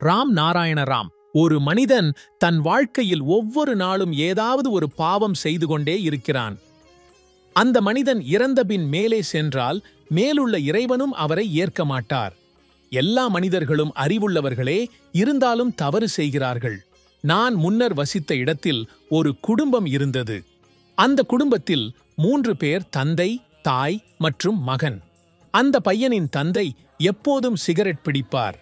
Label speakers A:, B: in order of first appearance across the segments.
A: ராம் நாராயண ராம். ஒரு மனிதன் தன் வாழ்க்கையில் ஒவ்வொரு நாளும் ஏதாவது ஒரு பாவம் செய்து கொண்டே இருக்கிறான். அந்த மனிதன் இறந்தபின் மேலே சென்றால் மேலுள்ள இறைவனும் அவரை ஏற்க மாட்டார். எல்லா மனிதர்களும் அறிவுள்ளவர்களே, இருந்தாலும் தவறு செய்கிறார்கள். நான் முன்னர் வசித்த இடத்தில் ஒரு குடும்பம் இருந்தது. அந்த குடும்பத்தில் 3 பேர், தந்தை, தாய் மற்றும் மகன். அந்த பையனின் தந்தை எப்போதும் சிகரெட் பிடிப்பார்.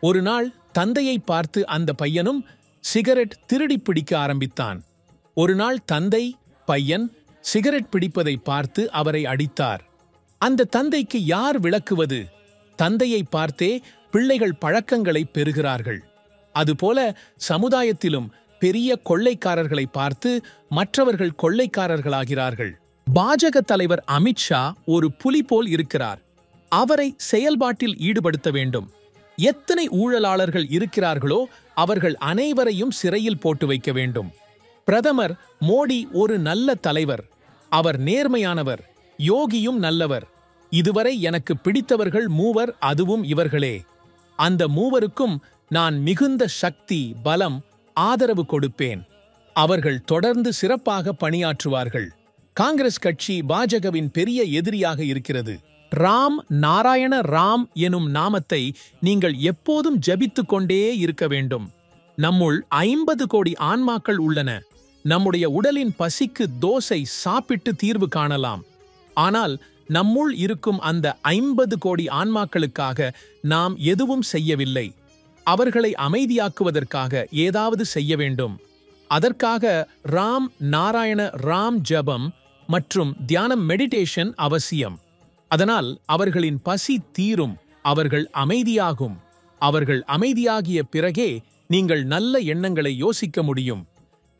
A: ஒரு நாள் தந்தையை பார்த்து அந்த பையனும் சிகரெட் திருடி பிடிக்க ஆரம்பித்தான். ஒரு நாள் தந்தை பையன் சிகரெட் பிடிப்பதை பார்த்து அவரை அடித்தார். அந்த தந்தைக்கு யார் விளக்குவது? தந்தையை பார்த்தே பிள்ளைகள் பழக்கங்களை பெறுகிறார்கள். அதுபோல சமுதாயத்திலும் பெரிய கொள்ளைக்காரர்களை பார்த்து மற்றவர்கள் கொள்ளைக்காரர்களாகிறார்கள். பாஜக தலைவர் அமித்ஷா ஒரு புலி போல் இருக்கிறார். அவரை செயல்பாட்டில் ஈடுபடுத்த வேண்டும். எத்தனை ஊழலாளர்கள் இருக்கிறார்களோ அவர்கள் அனைவரையும் சிறையில் போட்டு வைக்க வேண்டும். பிரதமர் மோடி ஒரு நல்ல தலைவர். அவர் நேர்மையானவர். யோகியும் நல்லவர். இதுவரை எனக்கு பிடித்தவர்கள் 3, அதுவும் இவர்களே. அந்த 3க்கும் நான் மிகுந்த சக்தி, பலம், ஆதரவு கொடுப்பேன். அவர்கள் தொடர்ந்து சிறப்பாக பணியாற்றுவார்கள். காங்கிரஸ் கட்சி பாஜகவின் பெரிய எதிரியாக இருக்கிறது. ராம் நாராயண ராம் எனும் நாமத்தை நீங்கள் எப்போதும் ஜபித்துக் கொண்டே இருக்க வேண்டும். நம்முள் 50 கோடி ஆன்மாக்கள் உள்ளன. நம்முடைய உடலின் பசிக்கு தோசை சாப்பிட்டு தீர்வு காணலாம். ஆனால் நம்முள் இருக்கும் அந்த 50 கோடி ஆன்மாக்களுக்காக நாம் எதுவும் செய்யவில்லை. அவர்களை அமைதியாக்குவதற்காக ஏதாவது செய்ய வேண்டும். அதற்காக ராம் நாராயண ராம் ஜபம் மற்றும் தியானம், மெடிடேஷன் அவசியம். அதனால் அவர்களின் பசி தீரும், அவர்கள் அமைதியாகும். அவர்கள் அமைதியாகிய பிறகே நீங்கள் நல்ல எண்ணங்களை யோசிக்க முடியும்.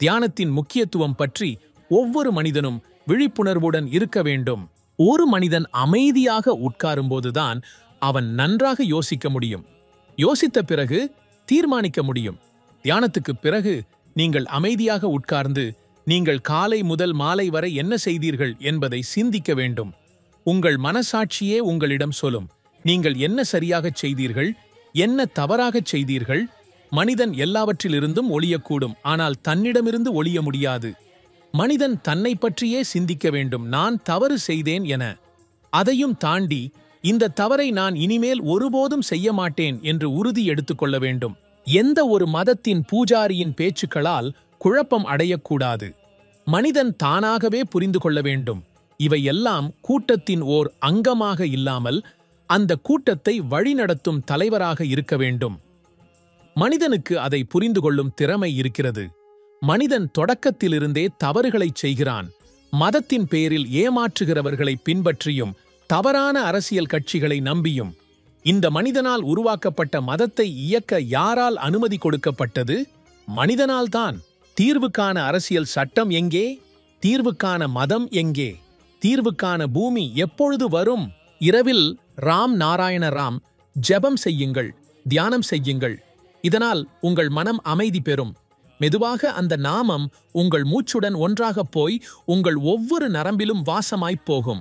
A: தியானத்தின் முக்கியத்துவம் பற்றி ஒவ்வொரு மனிதனும் விழிப்புணர்வுடன் இருக்க வேண்டும். ஒரு மனிதன் அமைதியாக உட்காரும்போதுதான் அவன் நன்றாக யோசிக்க முடியும். யோசித்த பிறகு தீர்மானிக்க முடியும். தியானத்துக்கு பிறகு நீங்கள் அமைதியாக உட்கார்ந்து நீங்கள் காலை முதல் மாலை வரை என்ன செய்தீர்கள் என்பதை சிந்திக்க வேண்டும். உங்கள் மனசாட்சியே உங்களிடம் சொல்லும், நீங்கள் என்ன சரியாகச் செய்தீர்கள், என்ன தவறாகச் செய்தீர்கள். மனிதன் எல்லாவற்றிலிருந்தும் ஒளியக்கூடும், ஆனால் தன்னிடமிருந்து ஒளிய முடியாது. மனிதன் தன்னை பற்றியே சிந்திக்க வேண்டும், நான் தவறு செய்தேன் என. அதையும் தாண்டி இந்த தவறை நான் இனிமேல் ஒருபோதும் செய்ய மாட்டேன் என்று உறுதி எடுத்துக்கொள்ள வேண்டும். எந்த ஒரு மதத்தின் பூஜாரியின் பேச்சுக்களால் குழப்பம் அடையக்கூடாது. மனிதன் தானாகவே புரிந்து கொள்ள வேண்டும். இவையெல்லாம் கூட்டத்தின் ஓர் அங்கமாக இல்லாமல் அந்த கூட்டத்தை வழிநடத்தும் தலைவராக இருக்க வேண்டும். மனிதனுக்கு அதை புரிந்து கொள்ளும் திறமை இருக்கிறது. மனிதன் தொடக்கத்திலிருந்தே தவறுகளைச் செய்கிறான். மதத்தின் பேரில் ஏமாற்றுகிறவர்களை பின்பற்றியும் தவறான அரசியல் கட்சிகளை நம்பியும். இந்த மனிதனால் உருவாக்கப்பட்ட மதத்தை இயக்க யாரால் அனுமதி கொடுக்கப்பட்டது? மனிதனால்தான். தீர்வுக்கான அரசியல் சட்டம் எங்கே? தீர்வுக்கான மதம் எங்கே? தீர்வுக்கான பூமி எப்பொழுது வரும்? இரவில் ராம் நாராயண ராம் ஜெபம் செய்யுங்கள், தியானம் செய்யுங்கள். இதனால் உங்கள் மனம் அமைதி பெறும். மெதுவாக அந்த நாமம் உங்கள் மூச்சுடன் ஒன்றாகப் போய் உங்கள் ஒவ்வொரு நரம்பிலும் வாசமாய்ப் போகும்.